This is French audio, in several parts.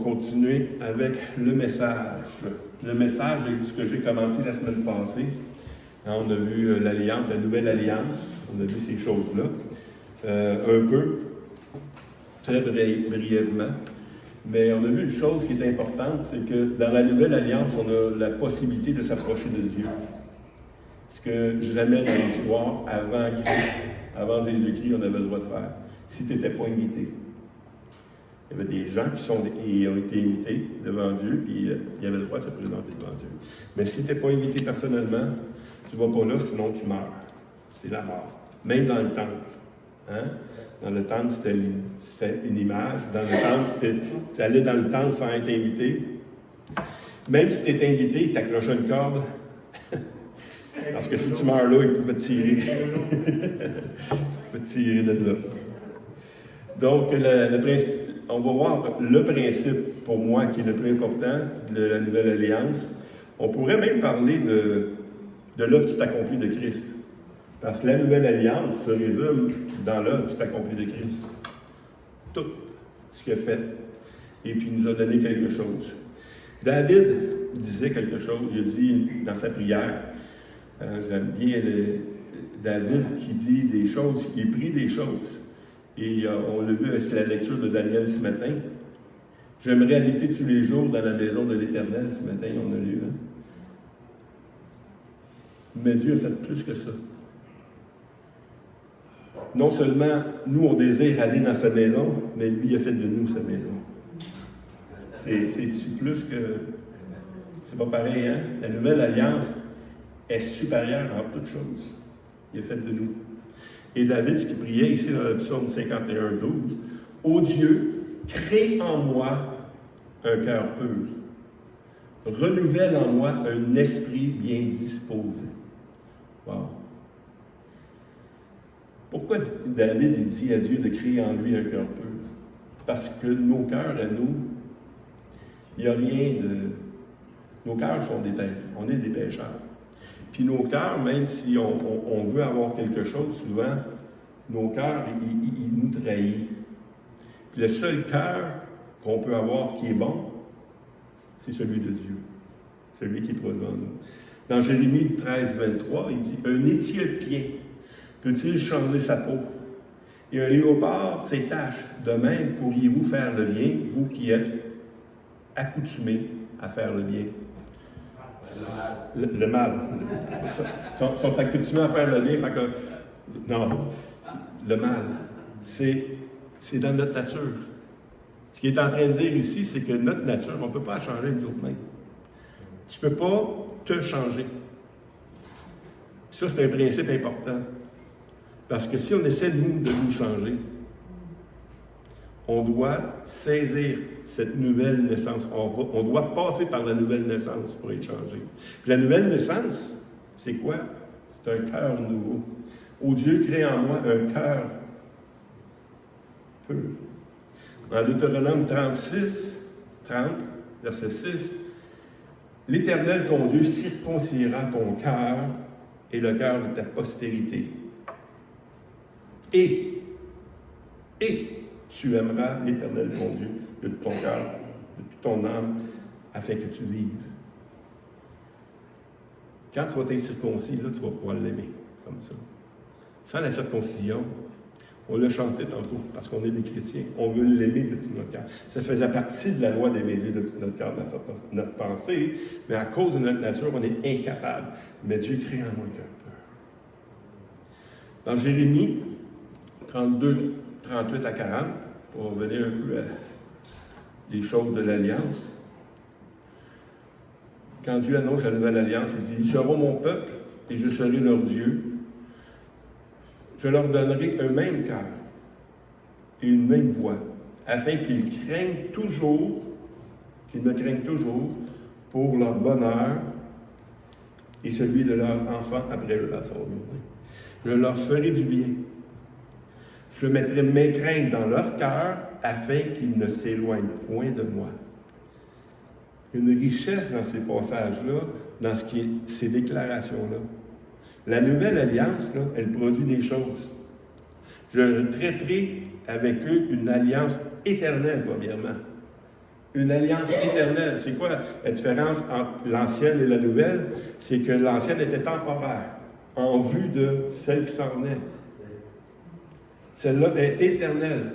Continuer avec le message. Le message, c'est ce que j'ai commencé la semaine passée. On a vu l'alliance, la nouvelle alliance. On a vu ces choses-là. Un peu, très brièvement. Mais on a vu une chose qui est importante, c'est que dans la nouvelle alliance, on a la possibilité de s'approcher de Dieu. Ce que jamais dans l'histoire, avant Christ, avant Jésus-Christ, on avait le droit de faire. Si tu n'étais pas invité. Il y avait des gens qui ont été invités devant Dieu, puis ils avaient le droit de se présenter devant Dieu. Mais si tu n'es pas invité personnellement, tu ne vas pas là, sinon tu meurs. C'est la mort. Même dans le temple. Hein? Dans le temple, c'était une image. Dans le temple, tu allais dans le temple sans être invité. Même si tu étais invité, ils t'accrochaient une corde. Parce que si tu meurs là, ils pouvaient te tirer. Ils pouvaient te tirer de là. Donc, le principe. On va voir le principe, pour moi, qui est le plus important de la Nouvelle Alliance. On pourrait même parler de l'œuvre tout accomplie de Christ. Parce que la Nouvelle Alliance se résume dans l'œuvre tout accomplie de Christ. Tout ce qu'il a fait. Et puis, il nous a donné quelque chose. David disait quelque chose, il a dit dans sa prière, j'aime bien David qui dit des choses, qui prie des choses. Et on l'a vu avec la lecture de Daniel ce matin. J'aimerais habiter tous les jours dans la maison de l'Éternel. Ce matin, on a lu. Hein? Mais Dieu a fait plus que ça. Non seulement nous, on désire aller dans sa maison, mais lui, il a fait de nous sa maison. C'est plus que... C'est pas pareil, hein? La nouvelle alliance est supérieure en toutes choses. Il a fait de nous. Et David, ce qu'il priait ici dans le psaume 51, 12, « Ô Dieu, crée en moi un cœur pur. Renouvelle en moi un esprit bien disposé. » Wow! Pourquoi David il dit à Dieu de créer en lui un cœur pur? Parce que nos cœurs à nous, il n'y a rien de... Nos cœurs sont des pécheurs. On est des pécheurs. Puis nos cœurs, même si on veut avoir quelque chose, souvent, nos cœurs, ils nous trahissent. Puis le seul cœur qu'on peut avoir qui est bon, c'est celui de Dieu. Celui qui est devant nous. Dans Jérémie 13, 23, il dit « Un Éthiopien peut-il changer sa peau? Et un léopard ses taches. De même, pourriez-vous faire le bien, vous qui êtes accoutumés à faire le bien? » Le mal. Ils sont accoutumés à faire le bien. Fait que, non, le mal, c'est dans notre nature. Ce qu'il est en train de dire ici, c'est que notre nature, on ne peut pas la changer nous-mêmes. Tu ne peux pas te changer. Ça, c'est un principe important. Parce que si on essaie, nous, de nous changer, on doit saisir cette nouvelle naissance. On doit passer par la nouvelle naissance pour être changé. Puis la nouvelle naissance, c'est quoi? C'est un cœur nouveau. Ô Dieu, crée en moi un cœur pur. En Deutéronome 36, 30, verset 6, « L'Éternel, ton Dieu, circoncira ton cœur et le cœur de ta postérité. Et tu aimeras l'Éternel, ton Dieu, de tout ton cœur, de toute ton âme, afin que tu vives. » Quand tu vas être circoncis, là, tu vas pouvoir l'aimer, comme ça. Sans la circoncision, on l'a chanté tantôt, parce qu'on est des chrétiens, on veut l'aimer de tout notre cœur. Ça faisait partie de la loi d'aimer Dieu de tout notre cœur, de notre pensée, mais à cause de notre nature, on est incapable. Mais Dieu crée en nous un cœur pur. Dans Jérémie 32, 38 à 40, pour revenir un peu à les choses de l'Alliance. Quand Dieu annonce la nouvelle Alliance, il dit « Ils seront mon peuple et je serai leur Dieu. Je leur donnerai un même cœur et une même voix, afin qu'ils craignent toujours, qu'ils me craignent toujours pour leur bonheur et celui de leurs enfants après eux à son journée. Je leur ferai du bien. Je mettrai mes craintes dans leur cœur afin qu'ils ne s'éloignent point de moi. » Une richesse dans ces passages-là, dans ces déclarations-là. La nouvelle alliance, là, elle produit des choses. Je traiterai avec eux une alliance éternelle, premièrement. Une alliance éternelle. C'est quoi la différence entre l'ancienne et la nouvelle? C'est que l'ancienne était temporaire, en vue de celle qui s'en venait. Celle-là est éternelle.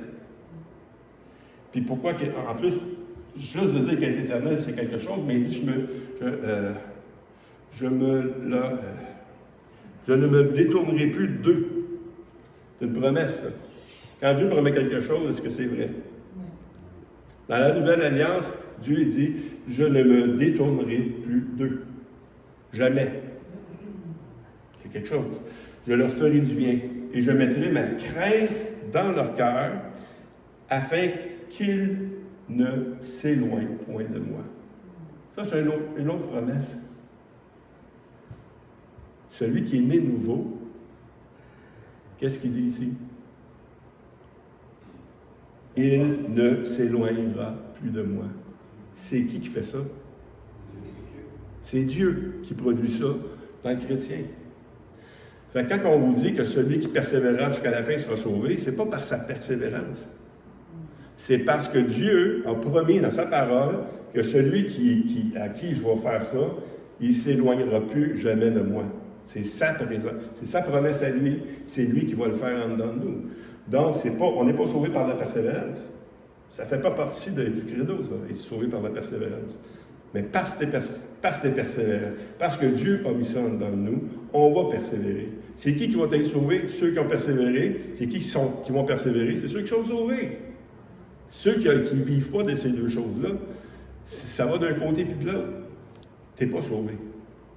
Puis pourquoi, en plus, juste de dire qu'elle est éternelle, c'est quelque chose, mais il dit, je ne me détournerai plus d'eux. C'est une promesse. Là. Quand Dieu promet quelque chose, est-ce que c'est vrai? Dans la nouvelle alliance, Dieu dit, je ne me détournerai plus d'eux. Jamais. C'est quelque chose. Je leur ferai du bien et je mettrai ma crainte dans leur cœur afin qu'ils ne s'éloignent point de moi. Ça, c'est une autre promesse. Celui qui est né nouveau, qu'est-ce qu'il dit ici? Il ne s'éloignera plus de moi. C'est qui fait ça? C'est Dieu qui produit ça dans le chrétien. Fait que quand on vous dit que celui qui persévérera jusqu'à la fin sera sauvé, ce n'est pas par sa persévérance. C'est parce que Dieu a promis dans sa parole que celui à qui je vais faire ça, il ne s'éloignera plus jamais de moi. C'est sa promesse à lui. C'est lui qui va le faire en dedans de nous. Donc, on n'est pas sauvé par la persévérance. Ça ne fait pas partie du credo, ça, être sauvé par la persévérance. Mais parce que tu es persévérant, parce que Dieu a mis ça en dedans de nous, on va persévérer. C'est qui va être sauvé? Ceux qui ont persévéré. C'est qui vont persévérer? C'est ceux qui sont sauvés. Ceux qui ne vivent pas de ces deux choses-là, ça va d'un côté puis de l'autre. Tu n'es pas sauvé.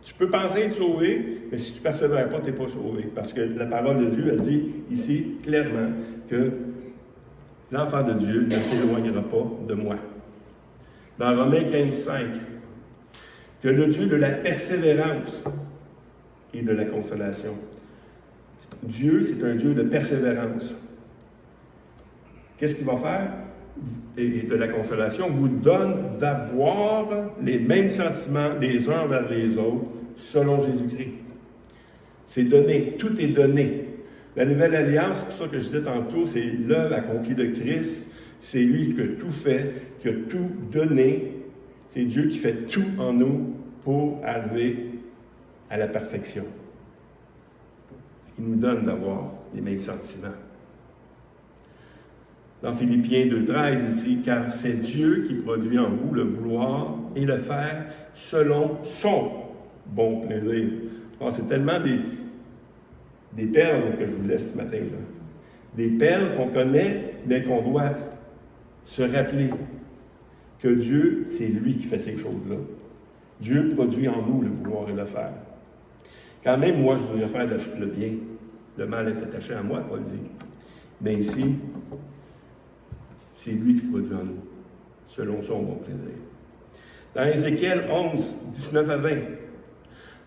Tu peux penser être sauvé, mais si tu ne persévères pas, tu n'es pas sauvé. Parce que la parole de Dieu a dit ici clairement que l'enfant de Dieu ne s'éloignera pas de moi. Dans Romains 15:5, que le Dieu de la persévérance et de la consolation. Dieu, c'est un Dieu de persévérance. Qu'est-ce qu'il va faire? Et de la consolation, vous donne d'avoir les mêmes sentiments les uns envers les autres, selon Jésus-Christ. C'est donné, tout est donné. La nouvelle alliance, c'est pour ça que je disais tantôt, c'est l'œuvre accomplie de Christ. C'est lui qui a tout fait, qui a tout donné. C'est Dieu qui fait tout en nous pour arriver à la perfection. Il nous donne d'avoir les mêmes sentiments. Dans Philippiens 2:13 ici, car c'est Dieu qui produit en vous le vouloir et le faire selon son bon plaisir. Alors, c'est tellement des perles que je vous laisse ce matin. Là. Des perles qu'on connaît, mais qu'on doit se rappeler que Dieu, c'est lui qui fait ces choses-là. Dieu produit en nous le vouloir et le faire. Quand même, moi, je voudrais faire le bien. Le mal est attaché à moi, Paul dit. Mais ici, c'est lui qui produit en nous, selon son bon plaisir. Dans Ézéchiel 11, 19 à 20,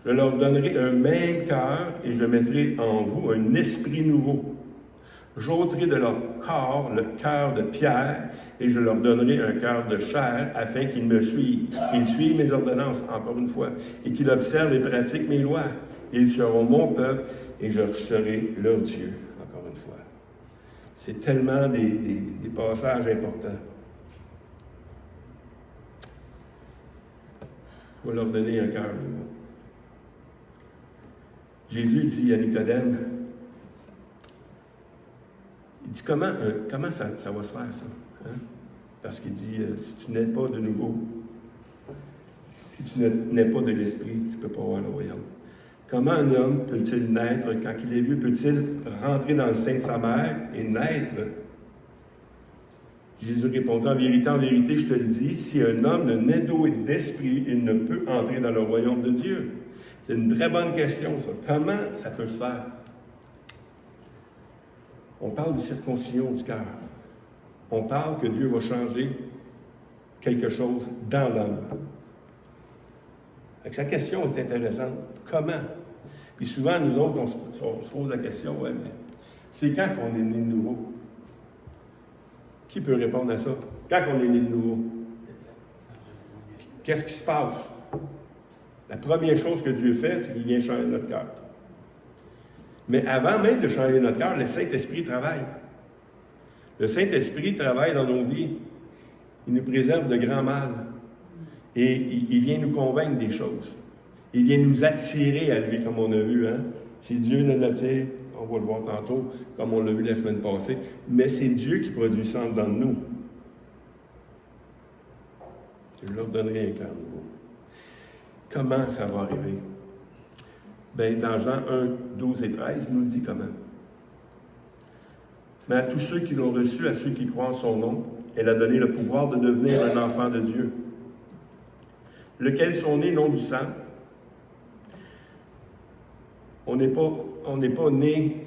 je leur donnerai un même cœur et je mettrai en vous un esprit nouveau. J'ôterai de leur corps le cœur de pierre et je leur donnerai un cœur de chair afin qu'ils me suivent, qu'ils suivent mes ordonnances, encore une fois, et qu'ils observent et pratiquent mes lois. Ils seront mon peuple et je serai leur Dieu, encore une fois. C'est tellement des passages importants. Il va leur donner un cœur nouveau. Jésus dit à Nicodème, il dit comment ça va se faire ça? Hein? Parce qu'il dit, si tu n'es pas de nouveau, si tu n'es pas de l'esprit, tu ne peux pas avoir le royaume. Comment un homme peut-il naître quand il est vieux? Peut-il rentrer dans le sein de sa mère et naître? Jésus répondit, en vérité, je te le dis, si un homme ne naît d'eau et d'esprit, il ne peut entrer dans le royaume de Dieu. C'est une très bonne question, ça. Comment ça peut se faire? On parle de circoncision du cœur. On parle que Dieu va changer quelque chose dans l'homme. Sa question est intéressante. Comment? Puis souvent, nous autres, on se pose la question, ouais, mais c'est quand qu'on est né de nouveau? Qui peut répondre à ça? Quand on est né de nouveau? Qu'est-ce qui se passe? La première chose que Dieu fait, c'est qu'il vient changer notre cœur. Mais avant même de changer notre cœur, le Saint-Esprit travaille. Le Saint-Esprit travaille dans nos vies. Il nous préserve de grand mal. Et il vient nous convaincre des choses. Il vient nous attirer à lui, comme on a vu. Hein? Si Dieu nous l'attire, on va le voir tantôt, comme on l'a vu la semaine passée, mais c'est Dieu qui produit ça dans nous. Je leur donnerai un cœur nouveau. Comment ça va arriver? Bien, dans Jean 1, 12 et 13, il nous le dit comment. Mais à tous ceux qui l'ont reçu, à ceux qui croient en son nom, elle a donné le pouvoir de devenir un enfant de Dieu, lequel sont nés non du sang. On n'est pas nés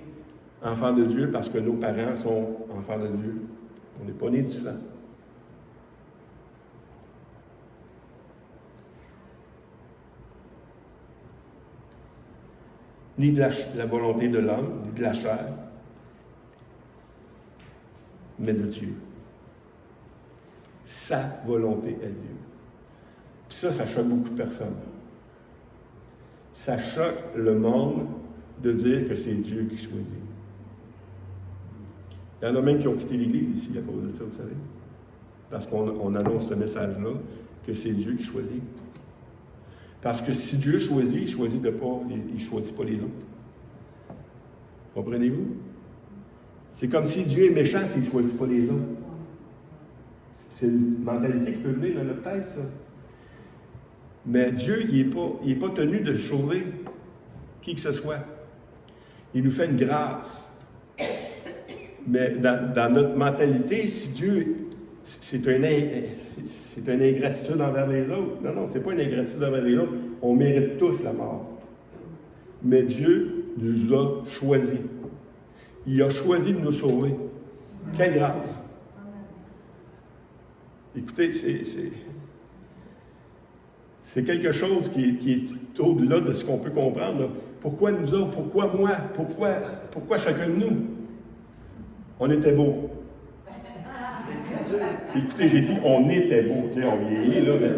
enfants de Dieu parce que nos parents sont enfants de Dieu. On n'est pas nés du sang. Ni de la volonté de l'homme, ni de la chair, mais de Dieu. Sa volonté est Dieu. Puis ça choque beaucoup de personnes. Ça choque le monde de dire que c'est Dieu qui choisit. Il y en a même qui ont quitté l'Église ici à cause de ça, vous savez. Parce qu'on annonce ce message-là, que c'est Dieu qui choisit. Parce que si Dieu choisit, il ne choisit pas les autres. Comprenez-vous? C'est comme si Dieu est méchant s'il ne choisit pas les autres. C'est une mentalité qui peut venir dans notre tête, ça. Mais Dieu, il n'est pas tenu de sauver qui que ce soit. Il nous fait une grâce. Mais dans notre mentalité, si Dieu, c'est une ingratitude envers les autres. Non, c'est pas une ingratitude envers les autres. On mérite tous la mort. Mais Dieu nous a choisis. Il a choisi de nous sauver. Quelle grâce! Écoutez, c'est quelque chose qui est au-delà de ce qu'on peut comprendre. Là. Pourquoi nous autres? Pourquoi moi? Pourquoi chacun de nous? On était beaux. Écoutez, j'ai dit on était beaux. Tu sais, on vieillit, là, mais...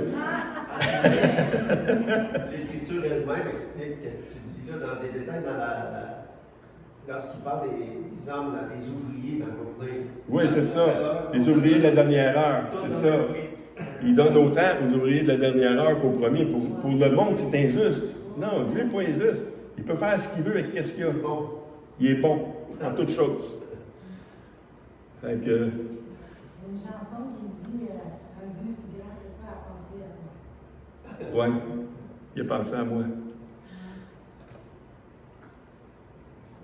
L'Écriture elle-même explique ce que tu dis là, dans des détails, lorsqu'il parle des hommes, là, les ouvriers dans le journée. Oui, c'est ça. Les ouvriers de la dernière heure, c'est ça. Il donne autant aux ouvriers de la dernière heure qu'aux premiers. Pour le monde, c'est injuste. Non, Dieu n'est pas injuste. Il peut faire ce qu'il veut avec ce qu'il a. Il est bon en toutes choses. Fait que... Il y a une chanson qui dit un Dieu si grand que toi a pensé à moi. Oui, il a pensé à moi.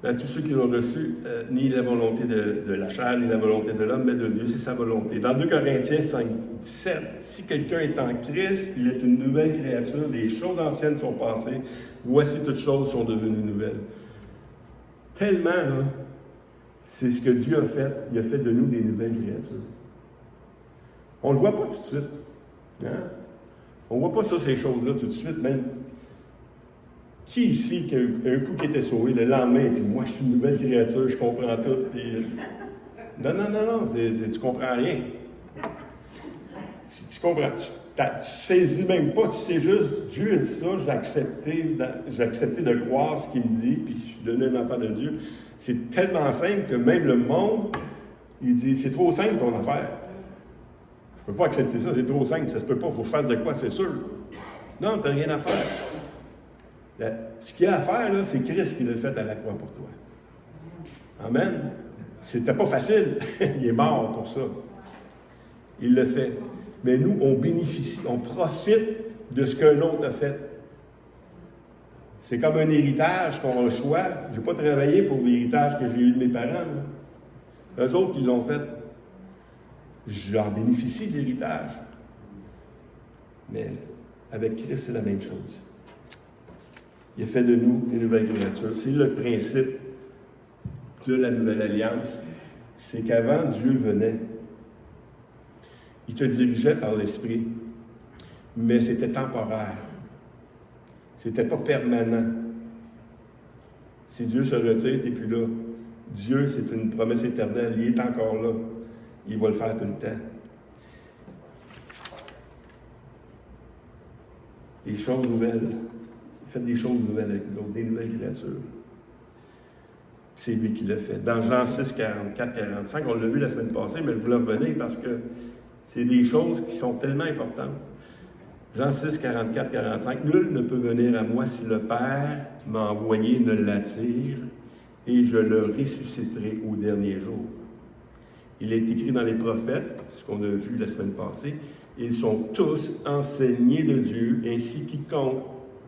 À tous ceux qui l'ont reçu, ni la volonté de la chair, ni la volonté de l'homme, mais de Dieu, c'est sa volonté. Dans 2 Corinthiens 5, 17, si quelqu'un est en Christ, il est une nouvelle créature, les choses anciennes sont passées, voici toutes choses sont devenues nouvelles. Tellement, là, c'est ce que Dieu a fait. Il a fait de nous des nouvelles créatures. On ne le voit pas tout de suite. Hein? On ne voit pas ça, ces choses-là, tout de suite, même. Qui ici, un coup qui était sauvé, le lendemain, dit « Moi, je suis une nouvelle créature, je comprends tout. » Non, tu comprends rien. Tu comprends. Tu saisis même pas, tu sais juste, Dieu a dit ça, j'ai accepté de croire ce qu'il me dit, puis je suis devenu un enfant de Dieu. C'est tellement simple que même le monde, il dit « C'est trop simple ton affaire. Je ne peux pas accepter ça, c'est trop simple, ça se peut pas, il faut que je fasse de quoi, c'est sûr. » Non, tu n'as rien à faire. Ce qu'il y a à faire, là, c'est Christ qui l'a fait à la croix pour toi. Amen. C'était pas facile. Il est mort pour ça. Il le fait. Mais nous, on bénéficie, on profite de ce qu'un autre a fait. C'est comme un héritage qu'on reçoit. Je n'ai pas travaillé pour l'héritage que j'ai eu de mes parents. Là. Eux autres, ils l'ont fait. J'en bénéficie de l'héritage. Mais avec Christ, c'est la même chose. Il a fait de nous des nouvelles créatures. C'est le principe de la nouvelle alliance. C'est qu'avant, Dieu venait. Il te dirigeait par l'Esprit. Mais c'était temporaire. C'était pas permanent. Si Dieu se retire, tu n'es plus là. Dieu, c'est une promesse éternelle. Il est encore là. Il va le faire tout le temps. Des choses nouvelles. Faites des choses nouvelles avec nous autres, des nouvelles créatures. C'est lui qui l'a fait. Dans Jean 6, 44, 45, on l'a vu la semaine passée, mais je voulais revenir parce que C'est des choses qui sont tellement importantes. Jean 6, 44, 45. Nul ne peut venir à moi si le Père m'a envoyé ne l'attire, et je le ressusciterai au dernier jour. Il est écrit dans les prophètes, ce qu'on a vu la semaine passée, ils sont tous enseignés de Dieu, ainsi quiconque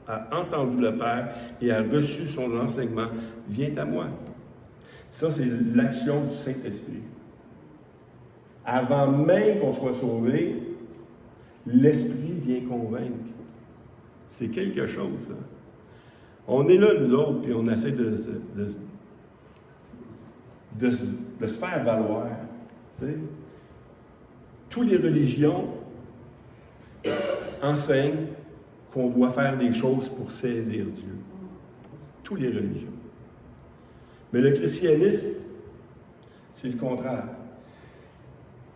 a entendu le Père et a reçu son enseignement vient à moi. Ça, c'est l'action du Saint-Esprit. Avant même qu'on soit sauvé, l'Esprit vient convaincre. C'est quelque chose, ça. On est là, nous autres, puis on essaie de se faire valoir. Tu sais. Toutes les religions enseignent qu'on doit faire des choses pour saisir Dieu. Toutes les religions. Mais le christianisme, c'est le contraire.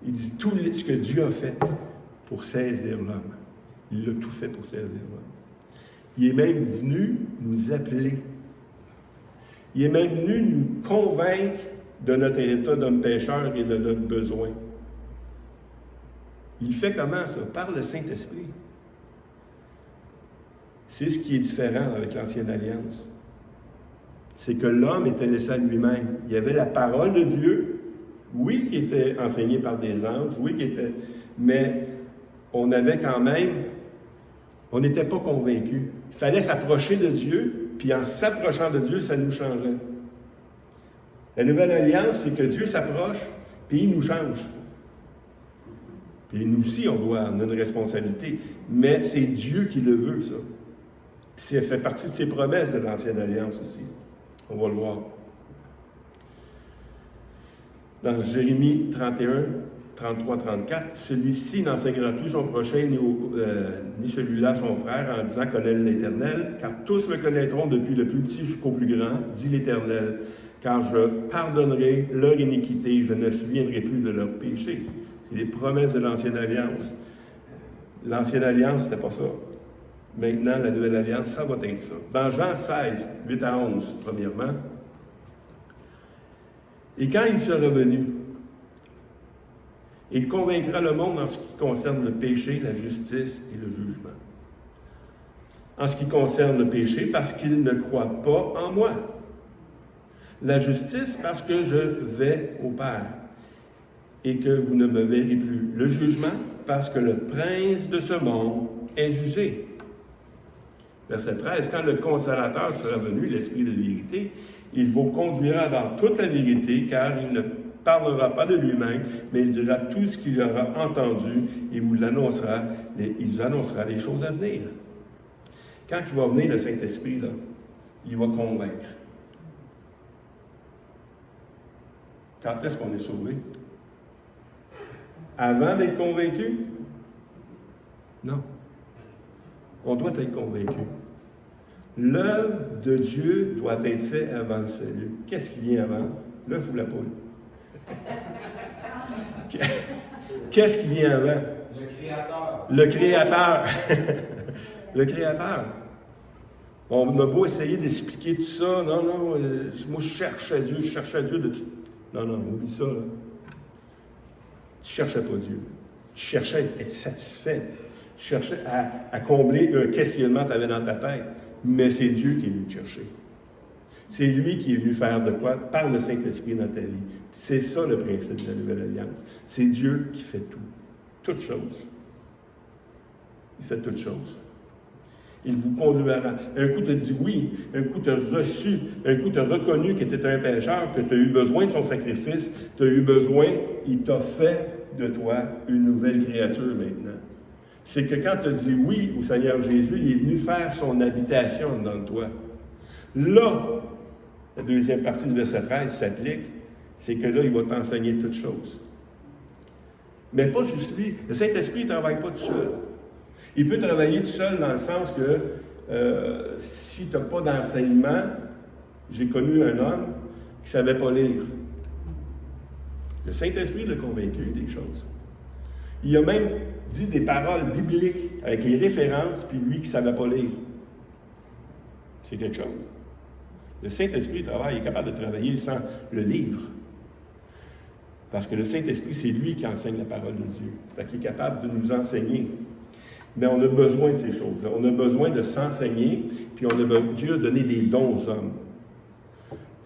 Il dit tout ce que Dieu a fait pour saisir l'homme. Il a tout fait pour saisir l'homme. Il est même venu nous appeler. Il est même venu nous convaincre de notre état d'homme pécheur et de notre besoin. Il fait comment ça? Par le Saint-Esprit. C'est ce qui est différent avec l'Ancienne Alliance. C'est que l'homme était laissé à lui-même. Il y avait la parole de Dieu, oui, qui était enseignée par des anges, oui, mais on avait quand même, on n'était pas convaincus. Il fallait s'approcher de Dieu, puis en s'approchant de Dieu, ça nous changeait. La Nouvelle Alliance, c'est que Dieu s'approche, puis il nous change. Puis nous aussi, on a une responsabilité, mais c'est Dieu qui le veut, ça. Puis ça fait partie de ses promesses de l'Ancienne Alliance aussi. On va le voir. Dans Jérémie 31, 33, 34, celui-ci n'enseignera plus son prochain ni celui-là son frère en disant « Connais l'Éternel, car tous me connaîtront depuis le plus petit jusqu'au plus grand, dit l'Éternel, car je pardonnerai leur iniquité, je ne me souviendrai plus de leur péché. » C'est les promesses de l'Ancienne Alliance. L'Ancienne Alliance, c'était pas ça. Maintenant, la Nouvelle Alliance, ça va être ça. Dans Jean 16, 8 à 11, premièrement, « Et quand il sera venu, il convaincra le monde en ce qui concerne le péché, la justice et le jugement. En ce qui concerne le péché, parce qu'il ne croit pas en moi. La justice, parce que je vais au Père et que vous ne me verrez plus. Le jugement, parce que le prince de ce monde est jugé. » Verset 13, « Quand le Consolateur sera venu, l'Esprit de vérité, il vous conduira dans toute la vérité, car il ne parlera pas de lui-même, mais il dira tout ce qu'il aura entendu et il vous annoncera les choses à venir. » Quand il va venir, le Saint-Esprit, là, il va convaincre. Quand est-ce qu'on est sauvé? Avant d'être convaincu? Non. On doit être convaincu. L'œuvre de Dieu doit être faite avant le salut. Qu'est-ce qui vient avant? L'œuf ou la poule? Qu'est-ce qui vient avant? Le Créateur. Le Créateur. Le Créateur. On a beau essayer d'expliquer tout ça. Non, moi je cherche à Dieu, de tout. Non, oublie ça. Là. Tu ne cherchais pas Dieu. Tu cherchais à être satisfait. Tu cherchais à combler un questionnement que tu avais dans ta tête. Mais c'est Dieu qui est venu te chercher. C'est lui qui est venu faire de quoi? Par le Saint-Esprit dans ta vie. C'est ça le principe de la Nouvelle Alliance. C'est Dieu qui fait tout. Toutes choses. Il fait toutes choses. Il vous conduira. Un coup, tu as dit oui. Un coup, tu as reçu. Un coup, tu as reconnu que tu étais un pécheur, que tu as eu besoin de son sacrifice. Tu as eu besoin, il t'a fait de toi une nouvelle créature maintenant. C'est que quand tu as dit oui au Seigneur Jésus, il est venu faire son habitation dans toi. Là, la deuxième partie du verset 13 s'applique, c'est que là, il va t'enseigner toutes choses. Mais pas juste lui. Le Saint-Esprit ne travaille pas tout seul. Il peut travailler tout seul dans le sens que si tu n'as pas d'enseignement, j'ai connu un homme qui ne savait pas lire. Le Saint-Esprit l'a convaincu des choses. Il a même dit des paroles bibliques avec les références, puis lui qui ne savait pas lire. C'est quelque chose. Le Saint-Esprit travaille, il est capable de travailler sans le livre. Parce que le Saint-Esprit, c'est lui qui enseigne la parole de Dieu. Fait qu'il est capable de nous enseigner. Mais on a besoin de ces choses-là. On a besoin de s'enseigner, puis Dieu a donné des dons aux hommes.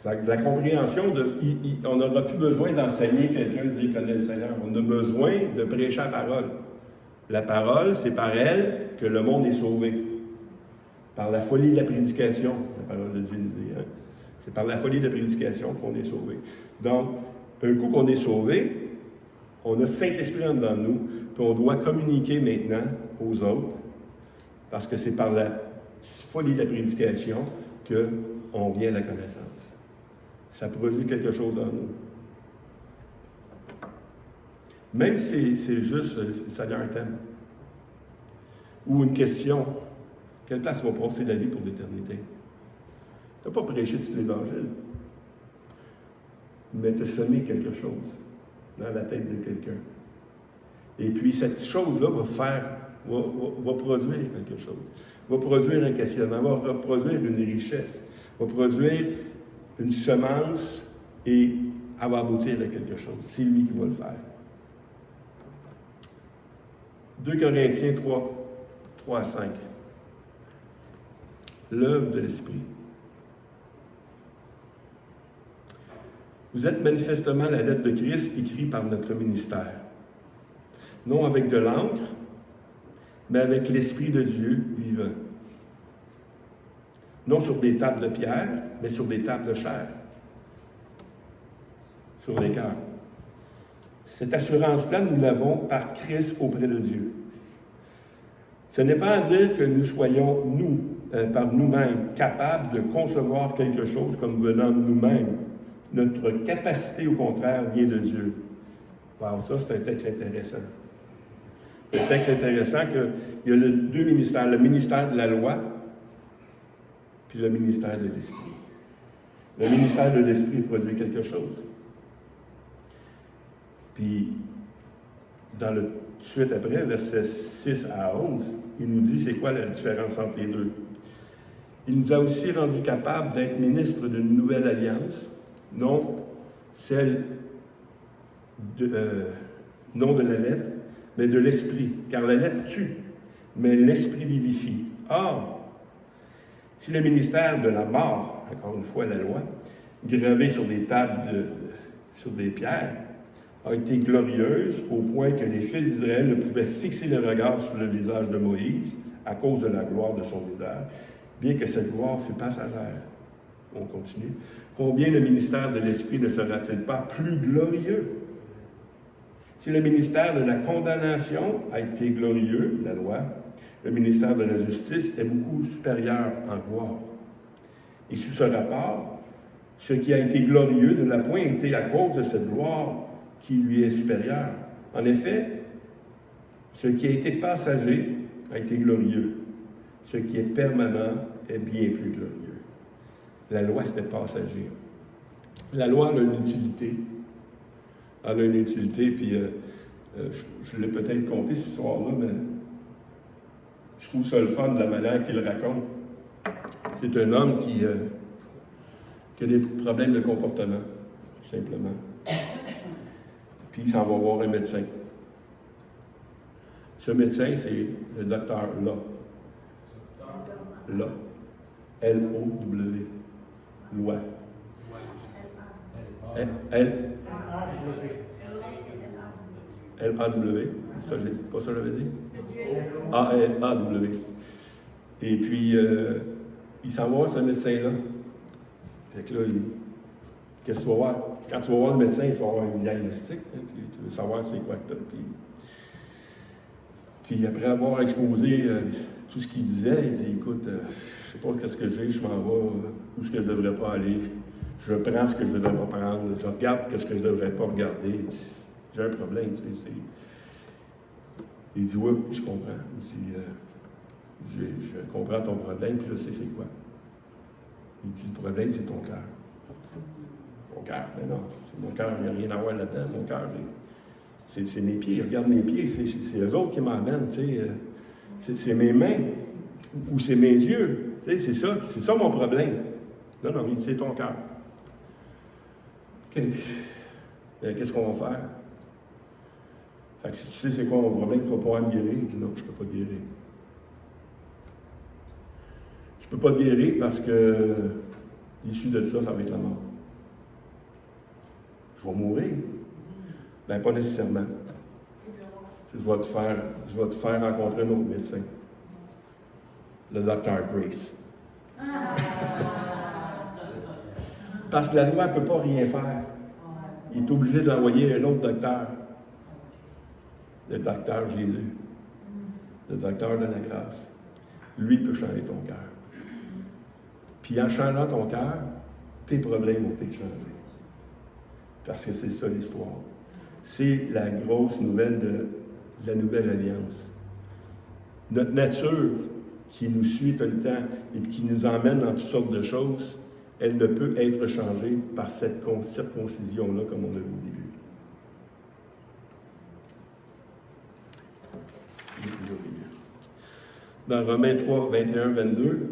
Fait que la compréhension, on n'aura plus besoin d'enseigner quelqu'un qui connaît le Seigneur. On a besoin de prêcher la parole. La parole, c'est par elle que le monde est sauvé. Par la folie de la prédication, la parole de Dieu nous dit. Hein? C'est par la folie de la prédication qu'on est sauvé. Donc, un coup qu'on est sauvé, on a le Saint-Esprit en dedans de nous, puis on doit communiquer maintenant aux autres, parce que c'est par la folie de la prédication qu'on vient à la connaissance. Ça produit quelque chose en nous. Même si c'est juste le Seigneur t'aime. Ou une question. Quelle place va passer la vie pour l'éternité? Tu n'as pas prêché tout l'Évangile, mais tu as semé quelque chose dans la tête de quelqu'un. Et puis cette chose-là va produire quelque chose. Va produire un questionnement, va produire une richesse, va produire une semence et elle va aboutir à quelque chose. C'est lui qui va le faire. 2 Corinthiens 3 à 5. L'œuvre de l'Esprit. Vous êtes manifestement la lettre de Christ écrite par notre ministère. Non avec de l'encre, mais avec l'Esprit de Dieu vivant. Non sur des tables de pierre, mais sur des tables de chair. Sur les cœurs. Cette assurance-là, nous l'avons par Christ auprès de Dieu. Ce n'est pas à dire que nous soyons, par nous-mêmes, capables de concevoir quelque chose comme venant de nous-mêmes. Notre capacité, au contraire, vient de Dieu. Wow, ça, c'est un texte intéressant. Un texte intéressant qu'il y a deux ministères, le ministère de la loi, puis le ministère de l'Esprit. Le ministère de l'Esprit produit quelque chose. Puis, tout de suite après, versets 6 à 11, il nous dit c'est quoi la différence entre les deux. Il nous a aussi rendus capables d'être ministres d'une nouvelle alliance, non celle non de la lettre, mais de l'esprit. Car la lettre tue, mais l'esprit vivifie. Or, si le ministère de la mort, encore une fois la loi, gravé sur des tables, sur des pierres, a été glorieuse au point que les fils d'Israël ne pouvaient fixer le regard sur le visage de Moïse à cause de la gloire de son visage, bien que cette gloire fût passagère. On continue. Combien le ministère de l'Esprit ne sera-t-il pas plus glorieux? Si le ministère de la condamnation a été glorieux, la loi, le ministère de la justice est beaucoup supérieur en gloire. Et sous ce rapport, ce qui a été glorieux ne l'a point été à cause de cette gloire qui lui est supérieure. En effet, ce qui a été passager a été glorieux. Ce qui est permanent est bien plus glorieux. La loi, c'était passager. La loi a une utilité. Elle a une utilité, puis je l'ai peut-être compté ce soir-là, mais je trouve ça le fun de la manière qu'il raconte. C'est un homme qui a des problèmes de comportement, tout simplement. Puis il s'en va voir un médecin. Ce médecin, c'est le docteur Là. Là. L-O-W. Loi. L-A-W. Ça, pas ça que j'avais dit? A-L-A-W. Et puis, il s'en va voir ce médecin-là. Fait que là, qu'est-ce que tu vas voir? Quand tu vas voir le médecin, tu vas avoir un diagnostic. Hein, tu veux savoir c'est quoi que tu as. Puis après avoir exposé tout ce qu'il disait, il dit, écoute, je ne sais pas qu'est-ce que j'ai, je m'en vais, où est-ce que je ne devrais pas aller. Je prends ce que je ne devrais pas prendre. Je regarde ce que je ne devrais pas regarder. J'ai un problème, tu sais. Il dit, oui, je comprends. Il dit, je comprends ton problème, puis je sais c'est quoi. Il dit, le problème, c'est ton cœur. Mon cœur, mais non, mon cœur, il n'y a rien à voir là-dedans. Mon cœur, c'est mes pieds. Regarde mes pieds, c'est eux autres qui m'emmènent, tu sais. C'est mes mains ou c'est mes yeux. Tu sais, c'est ça mon problème. Non, c'est ton cœur. OK. Qu'est-ce qu'on va faire? Fait que si tu sais c'est quoi mon problème, tu vas pouvoir me guérir. Il dit non, je ne peux pas te guérir. Je ne peux pas te guérir parce que l'issue de ça, ça va être la mort. Je vais mourir. Ben, pas nécessairement. Je vais te faire rencontrer un autre médecin. Le docteur Grace. Parce que la loi ne peut pas rien faire. Il est obligé d'envoyer un autre docteur. Le docteur Jésus. Le docteur de la grâce. Lui peut changer ton cœur. Puis en changeant ton cœur, tes problèmes vont être changés. Parce que c'est ça l'histoire. C'est la grosse nouvelle de la nouvelle alliance. Notre nature qui nous suit tout le temps et qui nous emmène dans toutes sortes de choses, elle ne peut être changée par cette circoncision-là, comme on a vu au début. Dans Romains 3, 21, 22,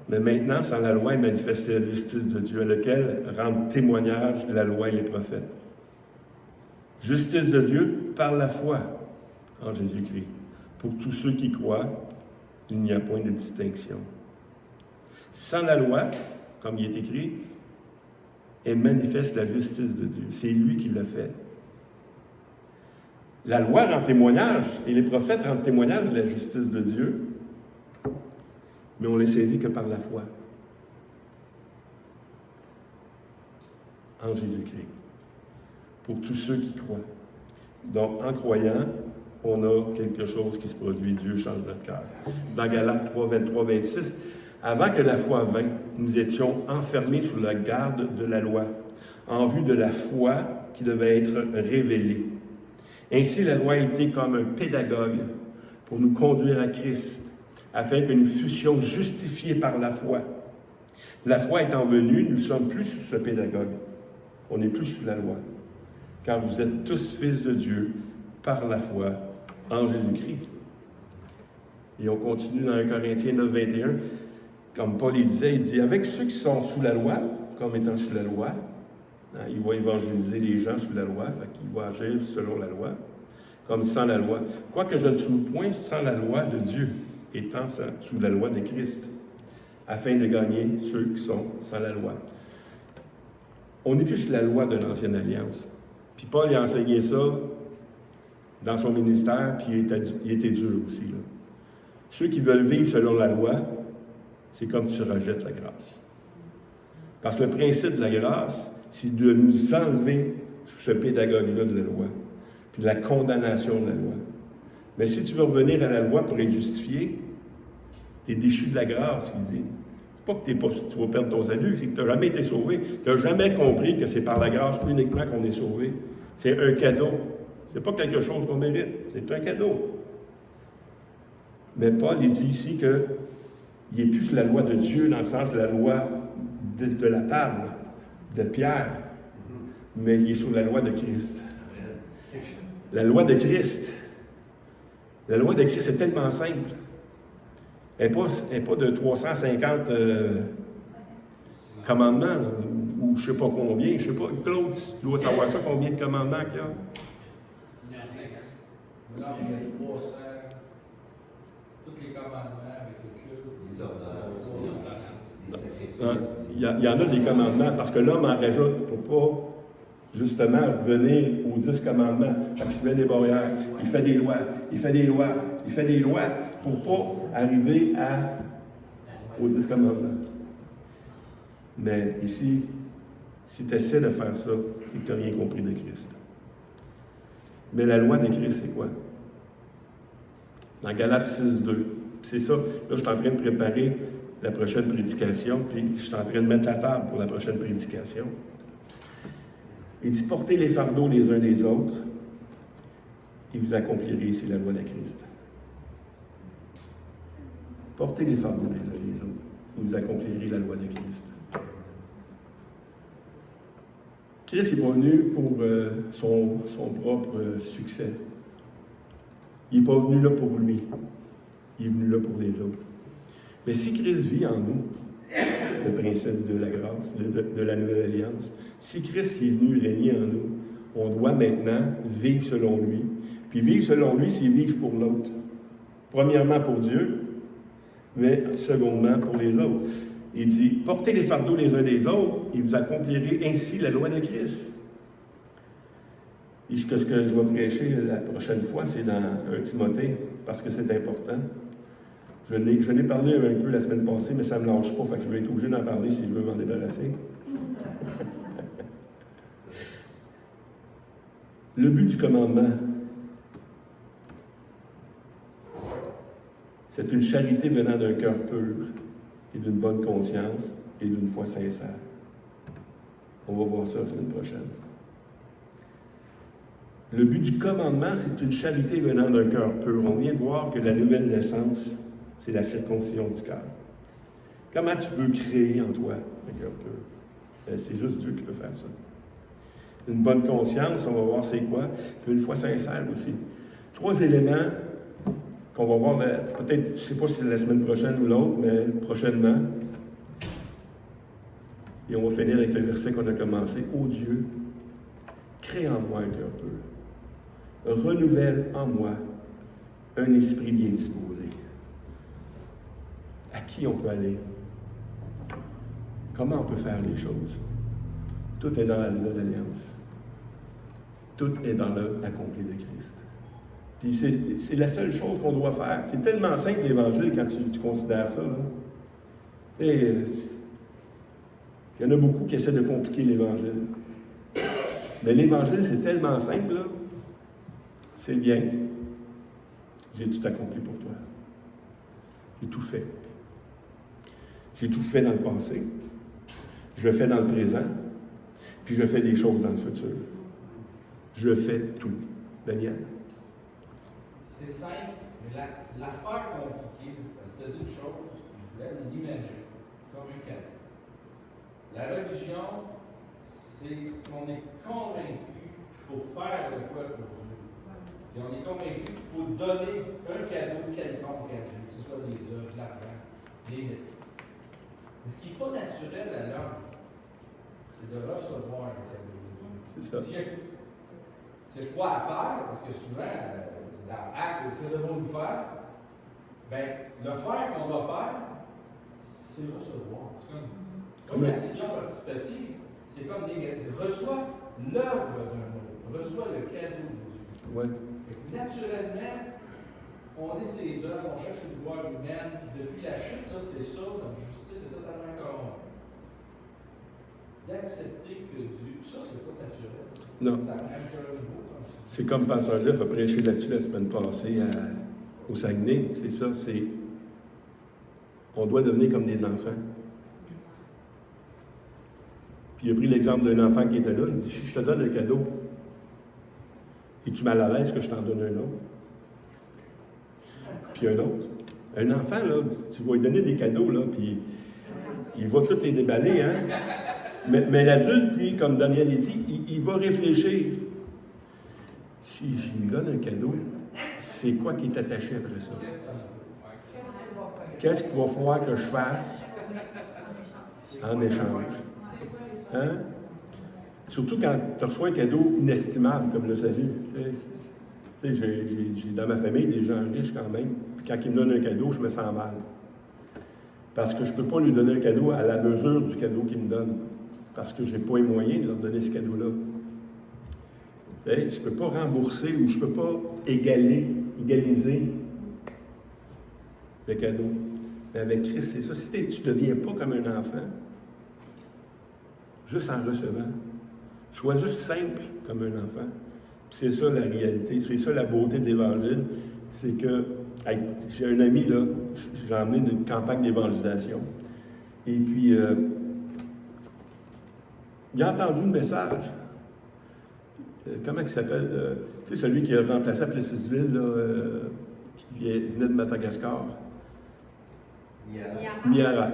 maintenant, sans la loi est manifestée la justice de Dieu, à laquelle rendent témoignage la loi et les prophètes. Justice de Dieu par la foi en Jésus-Christ. Pour tous ceux qui croient, il n'y a point de distinction. Sans la loi, comme il est écrit, elle manifeste la justice de Dieu. C'est lui qui l'a fait. La loi rend témoignage, et les prophètes rendent témoignage de la justice de Dieu, mais on ne les saisit que par la foi en Jésus-Christ. Pour tous ceux qui croient. Donc, en croyant, on a quelque chose qui se produit. Dieu change notre cœur. Dans Galates 3, 23, 26, avant que la foi vînt, nous étions enfermés sous la garde de la loi, en vue de la foi qui devait être révélée. Ainsi, la loi a été comme un pédagogue pour nous conduire à Christ, afin que nous fussions justifiés par la foi. La foi étant venue, nous ne sommes plus sous ce pédagogue. On n'est plus sous la loi. Car vous êtes tous fils de Dieu par la foi en Jésus-Christ. Et on continue dans 1 Corinthiens 9, 21. Comme Paul disait, il dit, avec ceux qui sont sous la loi, comme étant sous la loi, il va évangéliser les gens sous la loi, fait qu'il va agir selon la loi, comme sans la loi. Quoique je ne suis point sans la loi de Dieu, étant sous la loi de Christ, afin de gagner ceux qui sont sans la loi. On n'est plus sous la loi de l'Ancienne Alliance. Puis Paul a enseigné ça dans son ministère, puis il était dur aussi. Là. Ceux qui veulent vivre selon la loi, c'est comme tu rejettes la grâce. Parce que le principe de la grâce, c'est de nous enlever sous ce pédagogue-là de la loi, puis de la condamnation de la loi. Mais si tu veux revenir à la loi pour être justifié, tu es déchu de la grâce, il dit. C'est pas que tu vas perdre ton salut, c'est que tu n'as jamais été sauvé. Tu n'as jamais compris que c'est par la grâce uniquement qu'on est sauvé. C'est un cadeau. C'est pas quelque chose qu'on mérite, c'est un cadeau. Mais Paul, il dit ici qu'il n'est plus sous la loi de Dieu, dans le sens de la loi de la table, de Pierre, mais il est sous la loi de Christ. La loi de Christ. La loi de Christ est tellement simple. Elle n'est pas de 350 commandements, là, ou je ne sais pas combien. Je ne sais pas, Claude, tu dois savoir ça, combien de commandements qu'il y a? Là, il y a 300, tous les commandements avec le culte. Les ordonnances. Il y en a des commandements, parce que l'homme en rajoute pour pas, justement, venir aux 10 commandements. Fait qu'il se met des barrières, il fait des lois, il fait des lois, il fait des lois pour pas arriver aux 10 commandements. Mais ici, si tu essaies de faire ça, c'est que tu n'as rien compris de Christ. Mais la loi de Christ, c'est quoi? Dans Galates 6, 2. C'est ça. Là, je suis en train de préparer la prochaine prédication, puis je suis en train de mettre la table pour la prochaine prédication. Il dit, portez les fardeaux les uns des autres, et vous accomplirez ici la loi de Christ. Portez les fardeaux les uns des autres, et vous accomplirez la loi de Christ. Christ n'est pas venu pour son propre succès. Il n'est pas venu là pour lui. Il est venu là pour les autres. Mais si Christ vit en nous, le principe de la grâce, de la nouvelle alliance. Si Christ est venu régner en nous, on doit maintenant vivre selon lui. Puis vivre selon lui, c'est vivre pour l'autre. Premièrement pour Dieu, mais secondement pour les autres. Il dit, portez les fardeaux les uns des autres, et vous accomplirez ainsi la loi de Christ. Et ce que je vais prêcher la prochaine fois, c'est dans 1 Timothée, parce que c'est important. Je n'ai parlé un peu la semaine passée, mais ça ne me lâche pas, fait que je vais être obligé d'en parler si je veux m'en débarrasser. Le but du commandement, c'est une charité venant d'un cœur pur et d'une bonne conscience et d'une foi sincère. On va voir ça la semaine prochaine. Le but du commandement, c'est une charité venant d'un cœur pur. On vient de voir que la nouvelle naissance, c'est la circoncision du cœur. Comment tu peux créer en toi un cœur pur? C'est juste Dieu qui peut faire ça. Une bonne conscience, on va voir c'est quoi, puis une foi sincère aussi. 3 éléments qu'on va voir, peut-être, je ne sais pas si c'est la semaine prochaine ou l'autre, mais prochainement. Et on va finir avec le verset qu'on a commencé. Ô Dieu, crée en moi un cœur pur. Renouvelle en moi un esprit bien disposé. À qui on peut aller? Comment on peut faire les choses? Tout est dans la nouvelle alliance. Tout est dans l'œuvre accomplie de Christ. Puis c'est la seule chose qu'on doit faire. C'est tellement simple l'Évangile quand tu considères ça. Là. Et il y en a beaucoup qui essaient de compliquer l'Évangile. Mais l'Évangile, c'est tellement simple. Là. C'est bien. J'ai tout accompli pour toi. J'ai tout fait. J'ai tout fait dans le passé. Je le fais dans le présent. Puis je fais des choses dans le futur. Je fais tout. Daniel? C'est simple, mais l'affaire compliquée, parce que c'est une chose, je voulais l'imaginer comme un cadeau. La religion, c'est qu'on est convaincu qu'il faut faire de quoi pour Dieu. Et on est convaincu qu'il faut donner un cadeau quelconque à Dieu, que ce soit des œuvres, de l'argent, des mythes. Mais ce qui n'est pas naturel à l'homme, c'est de recevoir un cadeau de Dieu. C'est ça. C'est quoi à faire? Parce que souvent, dans l'acte, que devons-nous faire? Bien, le faire qu'on doit faire, c'est recevoir. C'est comme l'action participative. C'est comme reçois l'œuvre d'un autre, reçois le cadeau de Dieu. Ouais. Naturellement, on est ses œuvres, on cherche une gloire humaine. Depuis la chute, là, c'est ça, notre justice est totalement corrompue. D'accepter que Dieu, ça, c'est pas naturel. Non. Ça a même un niveau. C'est comme Pasteur Jeff a prêché là-dessus la semaine passée au Saguenay. C'est ça, c'est... On doit devenir comme des enfants. Puis il a pris l'exemple d'un enfant qui était là. Il dit, si je te donne un cadeau, es-tu mal à l'aise que je t'en donne un autre? Puis un autre. Un enfant, là, tu vas lui donner des cadeaux, là, puis il va tout les déballer, hein? Mais l'adulte, lui, comme Daniel l'a dit, il va réfléchir. Si je lui donne un cadeau, c'est quoi qui est attaché après ça? Qu'est-ce qu'il va falloir que je fasse en échange? Hein? Surtout quand tu reçois un cadeau inestimable comme le salut. Tu sais, j'ai dans ma famille des gens riches quand même. Puis quand ils me donnent un cadeau, je me sens mal. Parce que je ne peux pas lui donner un cadeau à la mesure du cadeau qu'il me donne. Parce que je n'ai pas les moyens de leur donner ce cadeau-là. Je ne peux pas rembourser ou je ne peux pas égaliser le cadeau. Mais avec Christ, c'est ça. Si tu ne deviens pas comme un enfant, juste en recevant, sois juste simple comme un enfant. Puis c'est ça la réalité, c'est ça la beauté de l'Évangile. C'est que, j'ai un ami, là, j'ai emmené une campagne d'évangélisation. Et puis, il a entendu le message. Comment il s'appelle? Tu sais, celui qui a remplacé à Plessisville, là, qui venait de Madagascar. Miara.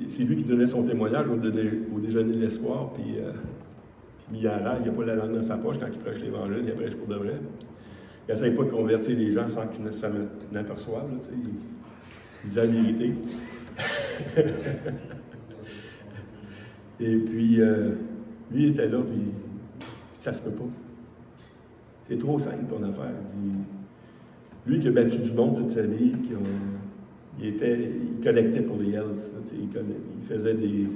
C'est lui qui donnait son témoignage au déjeuner de l'espoir. Puis Miara, il n'a pas la langue dans sa poche quand il prêche l'Évangile, il prêche pour de vrai. Il n'essaie pas de convertir les gens sans qu'ils s'en aperçoivent. Il dit la vérité. Et puis, lui il était là, puis ça se peut pas. C'est trop simple ton affaire. Lui qui a battu du monde toute sa vie, il collectait pour les Hells, il faisait des...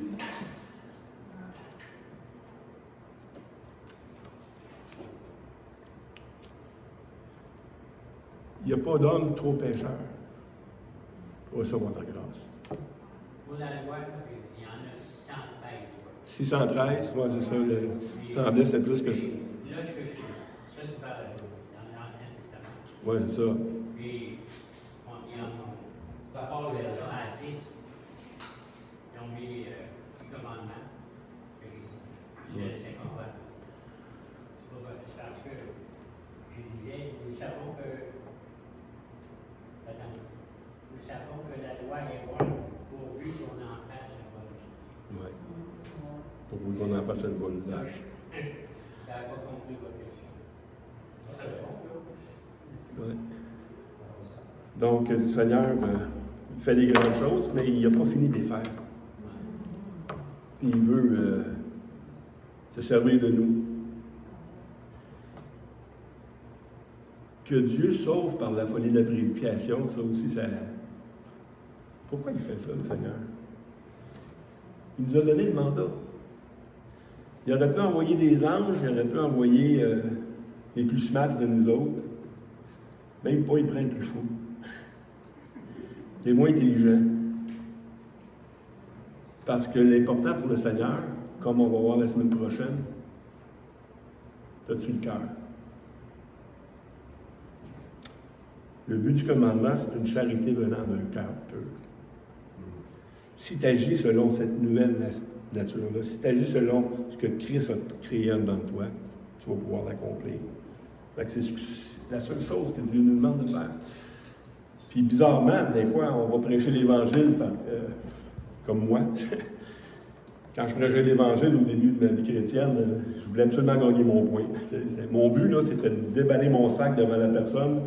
Il n'y a pas d'homme trop pécheur pour recevoir la grâce. Pour la loi, il y en a 613. 613, ouais, c'est ça. Le 110, c'est plus que ça. Là, ce que je sais, ça c'est par la loi, dans l'Ancien Testament. Oui, c'est ça. Puis, ils en ont, c'est à part le à 10, ils ont mis 10 commandements. Puis, je les ai combattus. C'est parce que je disais, nous savons que la loi est bonne pourvu qu'on en fasse un bon usage. Oui. Pourvu qu'on en fasse un bon usage. Ça n'a pas compris votre question. Ça, c'est bon, là. Ouais. Donc, le Seigneur il fait des grandes choses, mais il n'a pas fini de les faire. Puis il veut se servir de nous. Que Dieu sauve par la folie de la prédication, ça aussi, ça... Pourquoi il fait ça, le Seigneur? Il nous a donné le mandat. Il aurait pu envoyer des anges, il aurait pu envoyer les plus smart de nous autres. Même pas, il prend le plus fou. Les moins intelligents. Parce que l'important pour le Seigneur, comme on va voir la semaine prochaine, t'as-tu le cœur? Le but du commandement, c'est une charité venant d'un cœur pur. Si tu agis selon cette nouvelle nature-là, si tu agis selon ce que Christ a créé en dedans de toi, tu vas pouvoir l'accomplir. C'est la seule chose que Dieu nous demande de faire. Puis bizarrement, des fois, on va prêcher l'Évangile comme moi. Quand je prêchais l'Évangile au début de ma vie chrétienne, je voulais absolument gagner mon point. Mon but, là, c'était de déballer mon sac devant la personne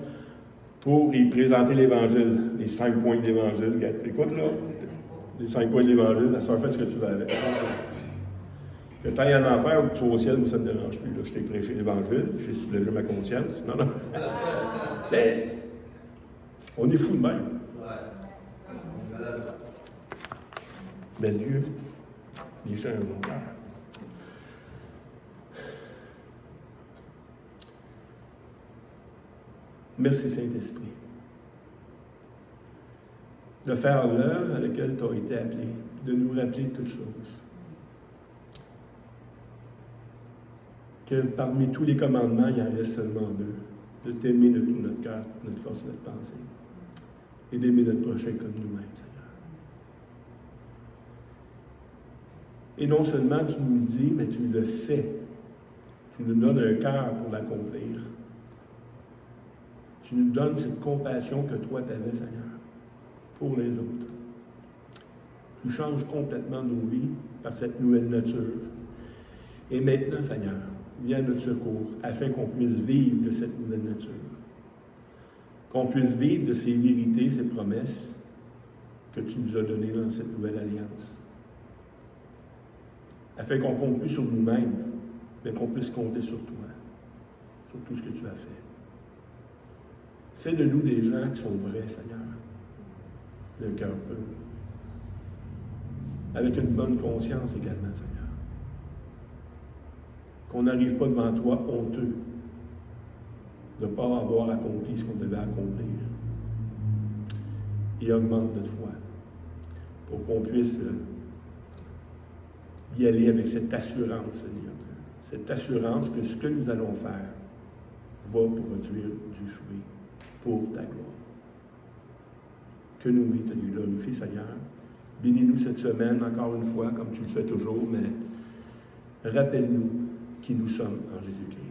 pour y présenter l'Évangile, les 5 points de l'Évangile. Écoute, là, les 5 points de l'Évangile, la soeur, fais ce que tu veux avec. Que tu ailles en enfer ou que tu sois au ciel, moi, ça ne me dérange plus. Là, je t'ai prêché l'Évangile, j'ai soulagé ma conscience. Non, non. On est fous de même. Mais Dieu, il cherche un bon cœur. Merci Saint-Esprit de faire l'œuvre à laquelle tu as été appelé, de nous rappeler toutes choses. Que parmi tous les commandements, il en reste seulement 2. De t'aimer de tout notre cœur, notre force, notre pensée. Et d'aimer notre prochain comme nous-mêmes, Seigneur. Et non seulement tu nous le dis, mais tu le fais. Tu nous donnes un cœur pour l'accomplir. Tu nous donnes cette compassion que toi tu avais, Seigneur, pour les autres. Tu changes complètement nos vies par cette nouvelle nature. Et maintenant, Seigneur, viens à notre secours afin qu'on puisse vivre de cette nouvelle nature. Qu'on puisse vivre de ces vérités, ces promesses que tu nous as données dans cette nouvelle alliance. Afin qu'on ne compte plus sur nous-mêmes, mais qu'on puisse compter sur toi, sur tout ce que tu as fait. Fais de nous des gens qui sont vrais, Seigneur, d'un cœur pur, avec une bonne conscience également, Seigneur. Qu'on n'arrive pas devant toi honteux de ne pas avoir accompli ce qu'on devait accomplir. Et augmente notre foi pour qu'on puisse y aller avec cette assurance, Seigneur. Cette assurance que ce que nous allons faire va produire du fruit pour ta gloire. Que nos vies te glorifient, Seigneur. Bénis-nous cette semaine, encore une fois, comme tu le fais toujours, mais rappelle-nous qui nous sommes en Jésus-Christ.